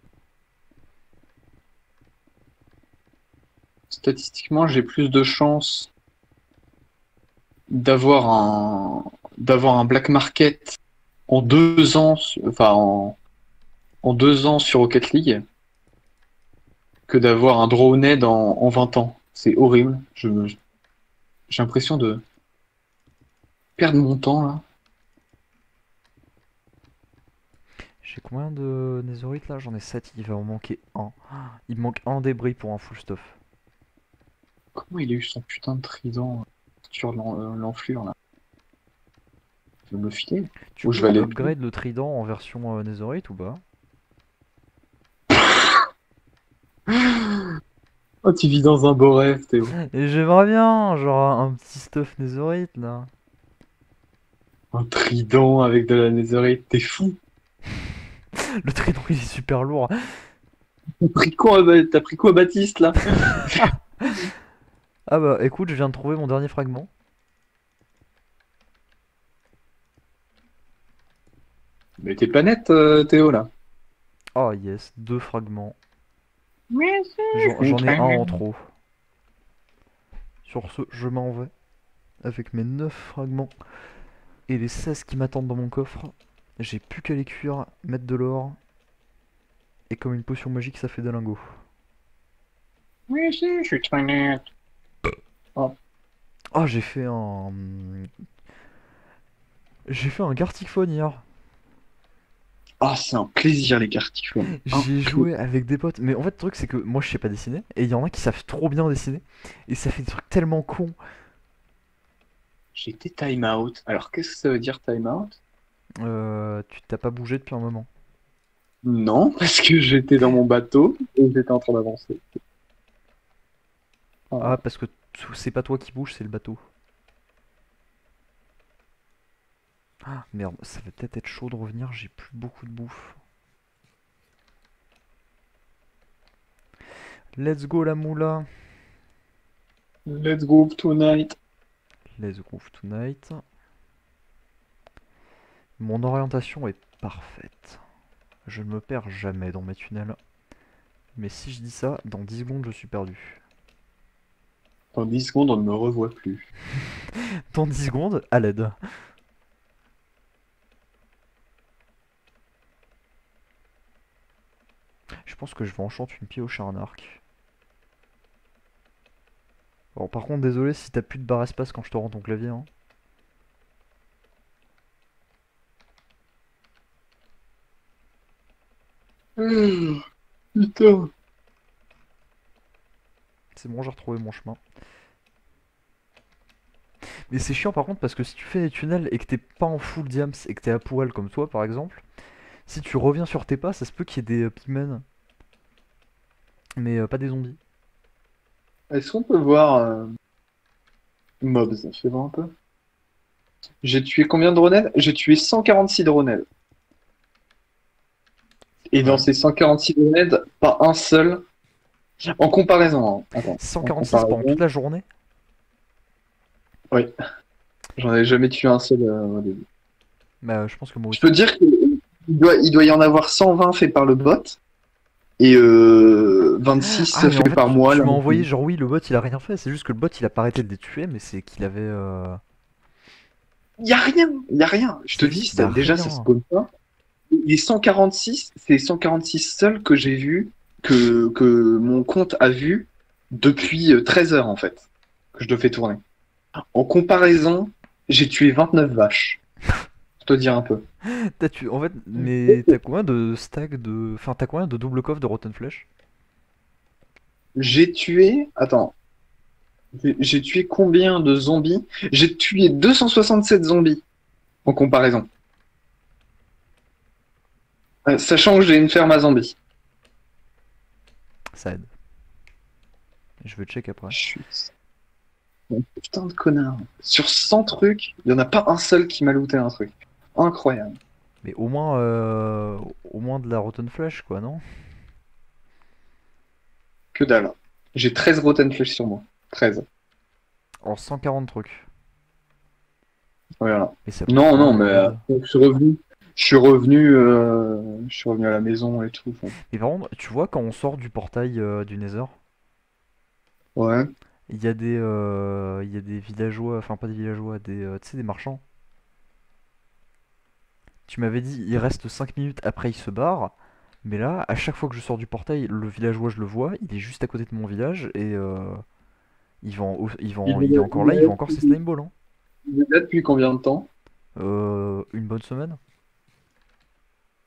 statistiquement, j'ai plus de chances d'avoir d'avoir un black market en 2 ans, en 2 ans sur Rocket League que d'avoir un Drowned en 20 ans. C'est horrible. J'ai l'impression de perdre mon temps là. J'ai combien de Netherite là? J'en ai 7, il va en manquer un. Il me manque un débris pour un full stuff. Comment il a eu son putain de trident sur l'enflure là? Je vais me le filer? Tu Ou je peux vais aller plus? upgrade le trident en version Netherite ou pas? Oh, tu vis dans un beau rêve, Théo. Et j'aimerais bien, genre un petit stuff Netherite là. Un trident avec de la netherite, t'es fou. Le trident il est super lourd. T'as pris quoi, Baptiste, là? Ah bah écoute, je viens de trouver mon dernier fragment. Mais t'es pas net, Théo, là. Oh yes, deux fragments. Merci, J'en ai un en trop. Sur ce, je m'en vais avec mes 9 fragments et les 16 qui m'attendent dans mon coffre. J'ai plus qu'à les cuire, mettre de l'or, et comme une potion magique, ça fait des lingots. merci, je suis très net. Oh. Ah, j'ai fait un. J'ai fait un Gartic-phone hier. Ah, c'est un plaisir, les carticles. J'ai joué avec des potes, mais en fait, le truc, c'est que moi, je sais pas dessiner, et il y en a qui savent trop bien dessiner, et ça fait des trucs tellement cons. J'ai été time out. Alors, qu'est-ce que ça veut dire time out? Tu t'as pas bougé depuis un moment. Non, parce que j'étais dans mon bateau et j'étais en train d'avancer. Ah, Ah. parce que c'est pas toi qui bouge, c'est le bateau. Ah, merde, ça va peut-être être chaud de revenir, j'ai plus beaucoup de bouffe. Let's go la moula. Let's go tonight. Let's go tonight. Mon orientation est parfaite. Je ne me perds jamais dans mes tunnels. Mais si je dis ça, dans 10 secondes, je suis perdu. Dans 10 secondes, on ne me revoit plus. Dans 10 secondes, à l'aide. Je pense que je vais enchanter une pioche à un arc. Bon, par contre, désolé si t'as plus de barre espace quand je te rends ton clavier. Hein. Putain. C'est bon, j'ai retrouvé mon chemin. Mais c'est chiant par contre parce que si tu fais des tunnels et que t'es pas en full diams et que t'es à poil comme toi par exemple, si tu reviens sur tes pas, ça se peut qu'il y ait des pigmen. Mais pas des zombies. Est-ce qu'on peut voir Mobs? Fais voir un peu. J'ai tué combien de dronelles? J'ai tué 146 dronelles. Pas Et dans mal. ces 146 dronelles, pas un seul. En comparaison, hein. Attends. En 146 pendant toute comparaison. la journée? Oui. J'en ai jamais tué un seul au début. Bah je pense que moi Je peux aussi. dire qu'il il doit y en avoir 120 faits par le bot. Et 26 Ah, mais en fait fait, par mois tu là. m'as envoyé genre oui, le bot il a rien fait, c'est juste que le bot il a pas arrêté de les tuer, mais c'est qu'il avait. Il y a rien, il y a rien. Je te C'est dis, juste qu'il a déjà ça rien. spawn pas. Les 146, c'est 146 seuls que j'ai vu, que mon compte a vu depuis 13 heures en fait, que je le fais tourner. En comparaison, j'ai tué 29 vaches. Pour te dire un peu. En fait, mais t'as combien de stacks de. Enfin, t'as combien de double coffre de Rotten Flesh? J'ai tué, attends, j'ai tué combien de zombies? J'ai tué 267 zombies en comparaison. Sachant que j'ai une ferme à zombies. Ça aide. Je veux check après. Je suis un putain de connard. Sur 100 trucs, il n'y en a pas un seul qui m'a looté un truc. Incroyable. Mais au moins de la Rotten Flesh, quoi, non? Que dalle. J'ai 13 Rotten Flesh sur moi. 13. Alors 140 trucs. Voilà. Et ça coûte Non, combien non, le mais raid? je suis revenu. Je suis revenu à la maison et tout. Enfin, Mais par contre, tu vois, quand on sort du portail du Nether, ouais. il y a des villageois, enfin pas des villageois, tu sais, des marchands. Tu m'avais dit, il reste 5 minutes après, il se barre. Mais là, à chaque fois que je sors du portail, le villageois, je le vois, il est juste à côté de mon village et il est encore là, il vend encore ses slime balls, hein. Il est là depuis combien de temps? Une bonne semaine?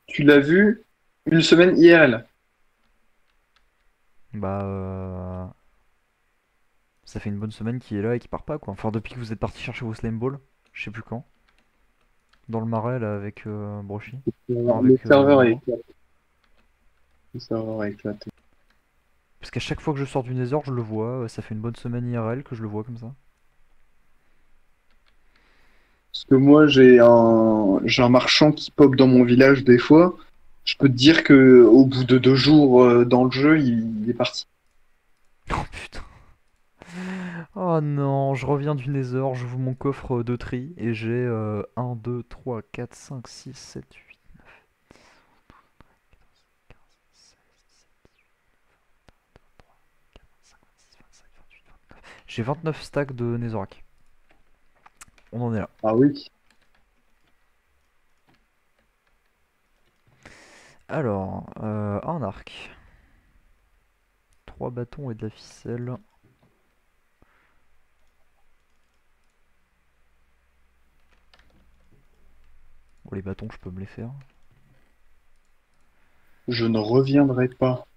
Tu l'as vu une semaine IRL. Bah, ça fait une bonne semaine qu'il est là et qu'il part pas, quoi. Enfin, depuis que vous êtes parti chercher vos slime balls, je sais plus quand. Dans le marais, là, avec Brochy. Non, Le avec serveur est Nano. éclaté. Le serveur est éclaté. Parce qu'à chaque fois que je sors du Nether, je le vois. Ça fait une bonne semaine IRL que je le vois comme ça. Parce que moi, j'ai un marchand qui pop dans mon village des fois. Je peux te dire que au bout de 2 jours dans le jeu, il est parti. Oh putain. Oh non, je reviens du Nether, j'ouvre mon coffre de tri et j'ai 1, 2, 3, 4, 5, 6, 7, 8, 25, 26, 27, 28, 29. J'ai 29 stacks de Netherrack. On en est là. Ah oui. Alors, un arc. 3 bâtons et de la ficelle. Bon, les bâtons, je peux me les faire. Je ne reviendrai pas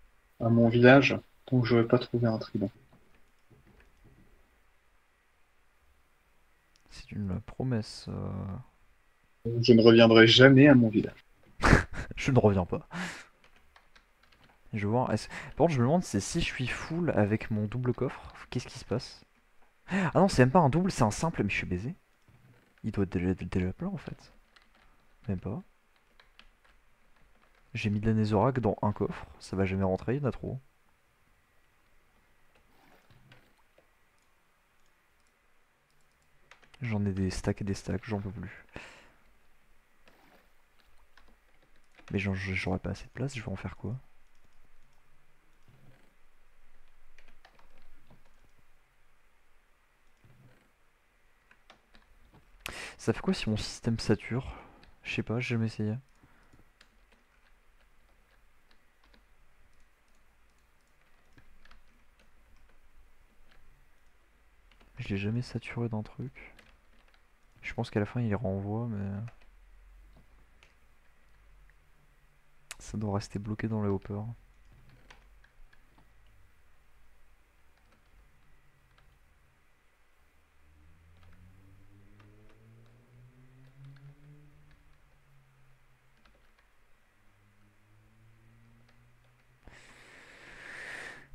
à mon village tant que je n'aurai pas trouvé un trident. C'est une promesse. Je ne reviendrai jamais à mon village. Je ne reviens pas. Je vais voir. Par contre, je me demande c'est si je suis full avec mon double coffre, qu'est-ce qui se passe? Ah non, c'est même pas un double, c'est un simple, mais je suis baisé. Il doit être déjà plein en fait. Même pas. J'ai mis de la Netherrack dans un coffre, ça va jamais rentrer, il y en a trop. J'en ai des stacks et des stacks, j'en peux plus. Mais j'aurais pas assez de place, je vais en faire quoi? Ça fait quoi si mon système sature? Je sais pas, j'ai jamais essayé. Je l'ai jamais saturé d'un truc. Je pense qu'à la fin il renvoie, mais ça doit rester bloqué dans le hopper.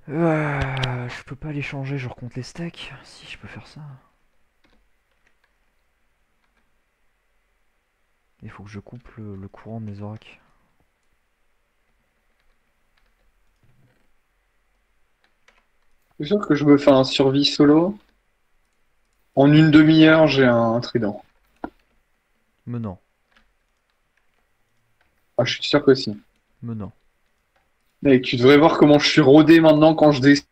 Je peux pas les changer, je recompte les stacks. Si, je peux faire ça. Il faut que je coupe le courant de mes oracs. C'est sûr que je me fais un survie solo. En une demi-heure, j'ai un trident. Mais non, Ah, je suis sûr que si. mais non. Mec, tu devrais voir comment je suis rodé maintenant quand je descends.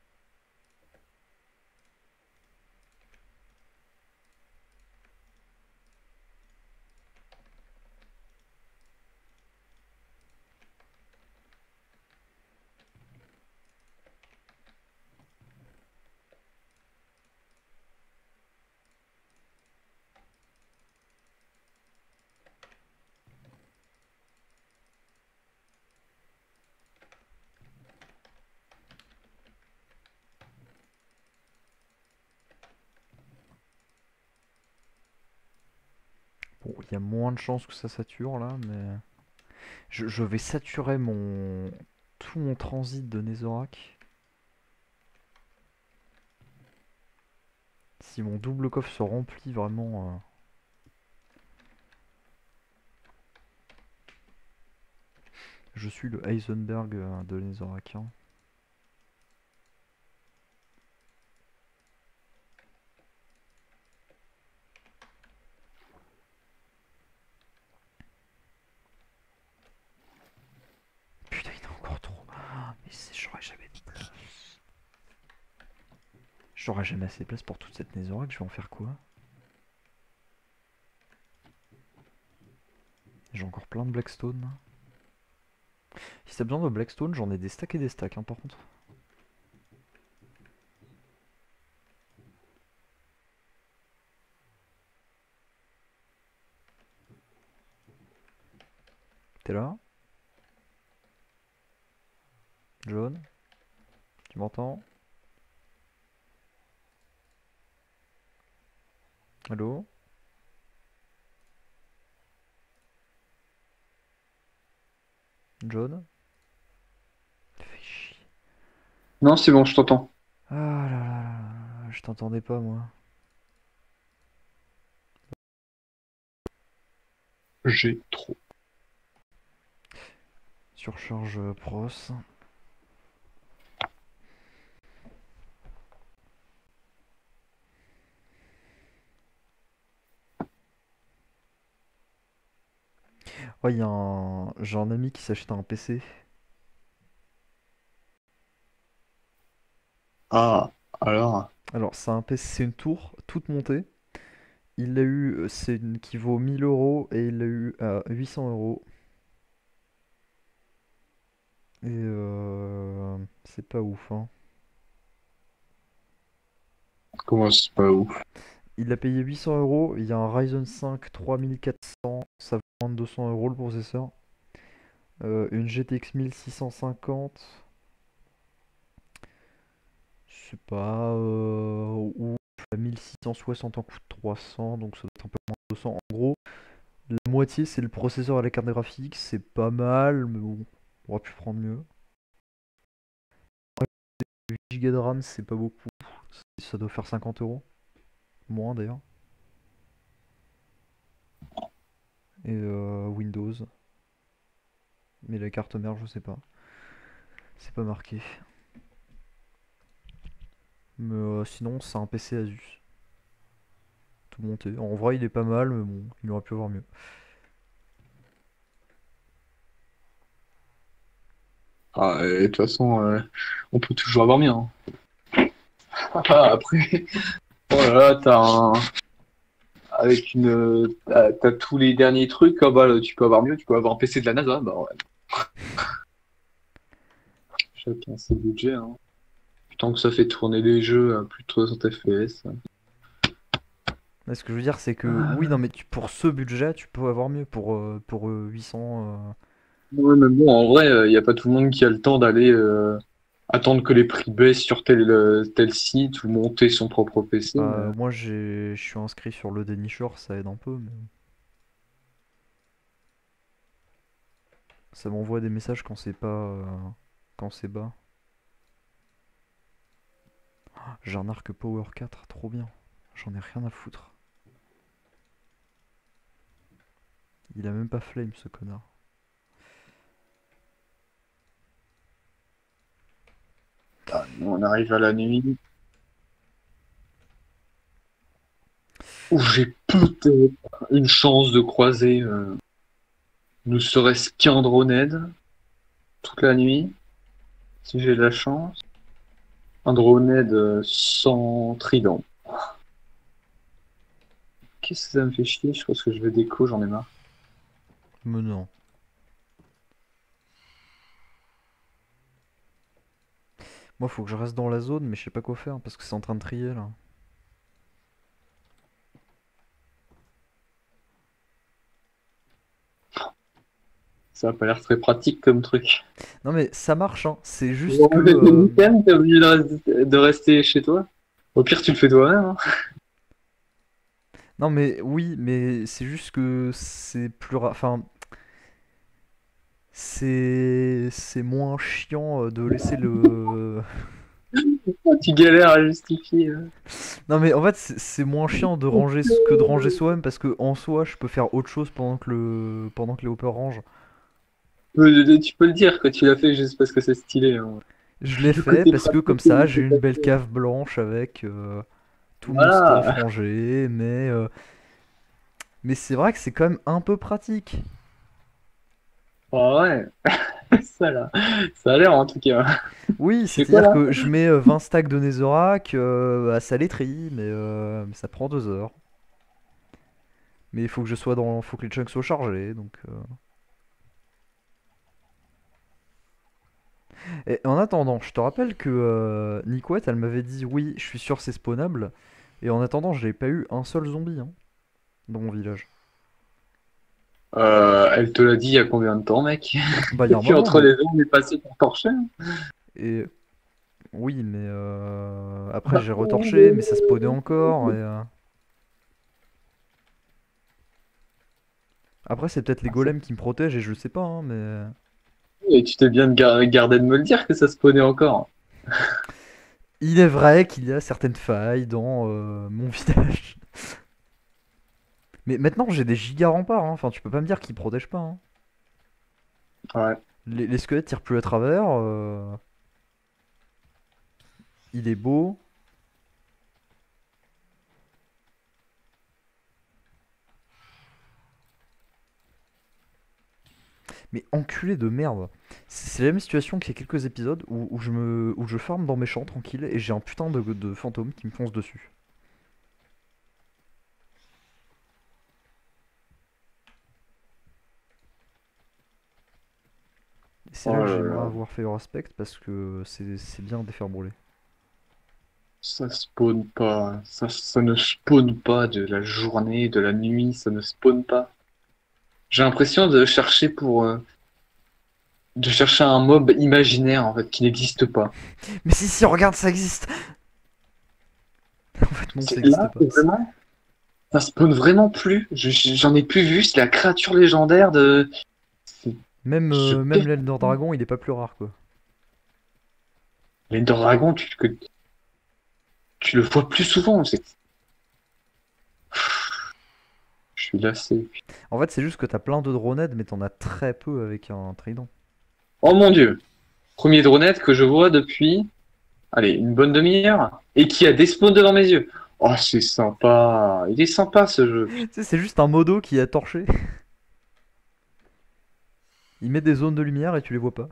Bon, il y a moins de chances que ça sature là, mais. Je vais saturer tout mon transit de Netherrack. Si mon double coffre se remplit vraiment. Je suis le Heisenberg de Netherrack, hein. Putain, il y en a encore trop. Ah, mais j'aurais jamais de place. J'aurais jamais assez de place pour toute cette Netherrack, je vais en faire quoi? J'ai encore plein de Blackstone. Si t'as besoin de Blackstone, j'en ai des stacks et des stacks, hein, par contre. T'es là? John? Tu m'entends? Allô? John? Fais chier. Non, c'est bon, je t'entends. Ah là là là là, je t'entendais pas moi. J'ai trop. Surcharge pros. Ouais, j'ai un ami qui s'achète un PC. Ah, alors. Alors, c'est un PC, c'est une tour toute montée. Il l'a eu, c'est une qui vaut 1000 euros et il l'a eu à 800 euros. Et c'est pas ouf, hein. Comment c'est pas ouf? Il a payé 800 euros. Il y a un Ryzen 5 3400, ça vaut 200 euros le processeur. Une GTX 1650, c'est pas ouf. La 1660 en coûte 300, donc ça doit être un peu moins de 200. En gros, la moitié c'est le processeur et la carte graphique, c'est pas mal, mais bon, on aurait pu prendre mieux. 8 Go de RAM, c'est pas beaucoup, ça doit faire 50 euros, moins d'ailleurs. Et Windows, mais la carte mère, je sais pas, c'est pas marqué. Mais sinon, c'est un PC Asus, tout monté. En vrai, il est pas mal, mais bon, il aurait pu avoir mieux. Ah, et de toute façon, on peut toujours avoir mieux, hein. Ah, après, oh là là, avec t'as tous les derniers trucs, ah bah, là, tu peux avoir mieux, tu peux avoir un PC de la NASA, bah ouais. Chacun ses budgets, hein. Tant que ça fait tourner des jeux à plus de 60 FPS. Mais ce que je veux dire, c'est que Ah, oui, non, mais pour ce budget, tu peux avoir mieux pour 800. ouais, mais bon, en vrai, il n'y a pas tout le monde qui a le temps d'aller attendre que les prix baissent sur tel site ou monter son propre PC. Moi, je suis inscrit sur le dénicheur, ça aide un peu, mais ça m'envoie des messages quand c'est pas, quand c'est bas. J'ai un arc Power 4, trop bien. J'en ai rien à foutre. Il a même pas flame, ce connard. On arrive à la nuit où j'ai peut-être une chance de croiser ne serait-ce qu'un Droned toute la nuit. Si j'ai de la chance. Un Drowned sans trident. Qu'est-ce que ça me fait chier? Je pense que je vais déco, j'en ai marre. Mais non. Moi, faut que je reste dans la zone, mais je sais pas quoi faire parce que c'est en train de trier là. Ça a pas l'air très pratique comme truc. Non, mais ça marche, hein. C'est juste Pour que. enlever ton item, t'es obligé de rester chez toi. Au pire, tu le fais toi-même. Hein. Non, mais oui, mais c'est juste que c'est plus. Enfin, c'est moins chiant de laisser le. Tu galères à justifier. Non, mais en fait, c'est moins chiant de ranger que de ranger soi-même parce que en soi, je peux faire autre chose pendant que les hoppers rangent. Tu peux le dire que tu l'as fait juste parce que c'est stylé. Hein. Je l'ai Le fait côté parce que comme pratique, ça, j'ai c'est une pas belle stylé. cave blanche avec tout mon stuff Voilà. rangé, mais c'est vrai que c'est quand même un peu pratique. Ah ouais, ça là. Ça a l'air en tout cas. Oui, Tu fais quoi c'est-à-dire là? que je mets 20 stacks de Netherrack, ça les trie, mais ça prend 2 heures. Mais il faut que je sois dans, faut que les chunks soient chargés, donc. Et en attendant, je te rappelle que Nicoette, elle m'avait dit oui, je suis sûr c'est spawnable. Et en attendant, j'ai pas eu un seul zombie hein, dans mon village. Elle te l'a dit il y a combien de temps, mec? Bah il y Et a un puis moment, entre mais les deux, on est passé pour torcher. et oui, mais après j'ai retorché, mais ça spawnait encore. Après c'est peut-être les golems qui me protègent et je sais pas, hein, mais Et tu t'es bien gardé de me le dire que ça spawnait encore. il est vrai qu'il y a certaines failles dans mon village. Mais maintenant j'ai des giga remparts, hein. Enfin tu peux pas me dire qu'ils protègent pas. Hein. Ouais. Les squelettes tirent plus à travers. Il est beau. Mais enculé de merde. C'est la même situation qu'il y a quelques épisodes où je farm dans mes champs tranquille et j'ai un putain de fantôme qui me fonce dessus. Et c'est là Oh que là j'aimerais là. avoir Favor Aspect parce que c'est bien de les faire brûler. Ça spawn pas. Ça ne spawn pas de la journée, de la nuit, ça ne spawn pas. J'ai l'impression de chercher un mob imaginaire en fait qui n'existe pas. Mais si, regarde, ça existe. En fait, non, ça existe Là, pas. c'est vraiment. Ça spawn vraiment plus. J'en ai plus vu. C'est la créature légendaire de. c'est- Je Même pète. l'Elder Dragon, il est pas plus rare quoi. Les dragons, tu le vois plus souvent. Je suis lassé. En fait, c'est juste que t'as plein de dronettes, mais t'en as très peu avec un trident. Oh mon dieu. Premier dronette que je vois depuis, allez, une bonne demi-heure, et qui a despawn devant mes yeux. Oh, c'est sympa. Il est sympa ce jeu. Tu sais, c'est juste un modo qui a torché. Il met des zones de lumière et tu les vois pas.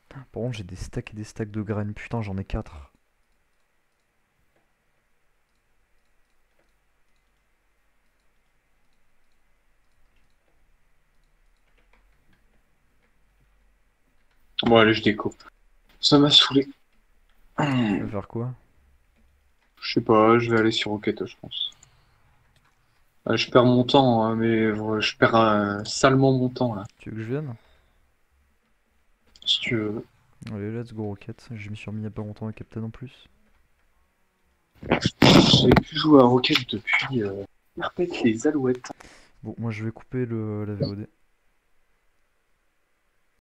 Par contre, j'ai des stacks et des stacks de graines. Putain, j'en ai 4. Bon, allez, je déco. Ça m'a saoulé. Tu vas faire quoi? Je sais pas, je vais aller sur Rocket, je pense. Je perds mon temps, hein, mais je perds salement mon temps, là, Tu veux que je vienne? si tu veux. Allez, let's go Rocket. Je m'y suis remis il y a pas longtemps avec Captain en plus. J'ai pu jouer à Rocket depuis Perpète les Alouettes. Bon, moi je vais couper la VOD.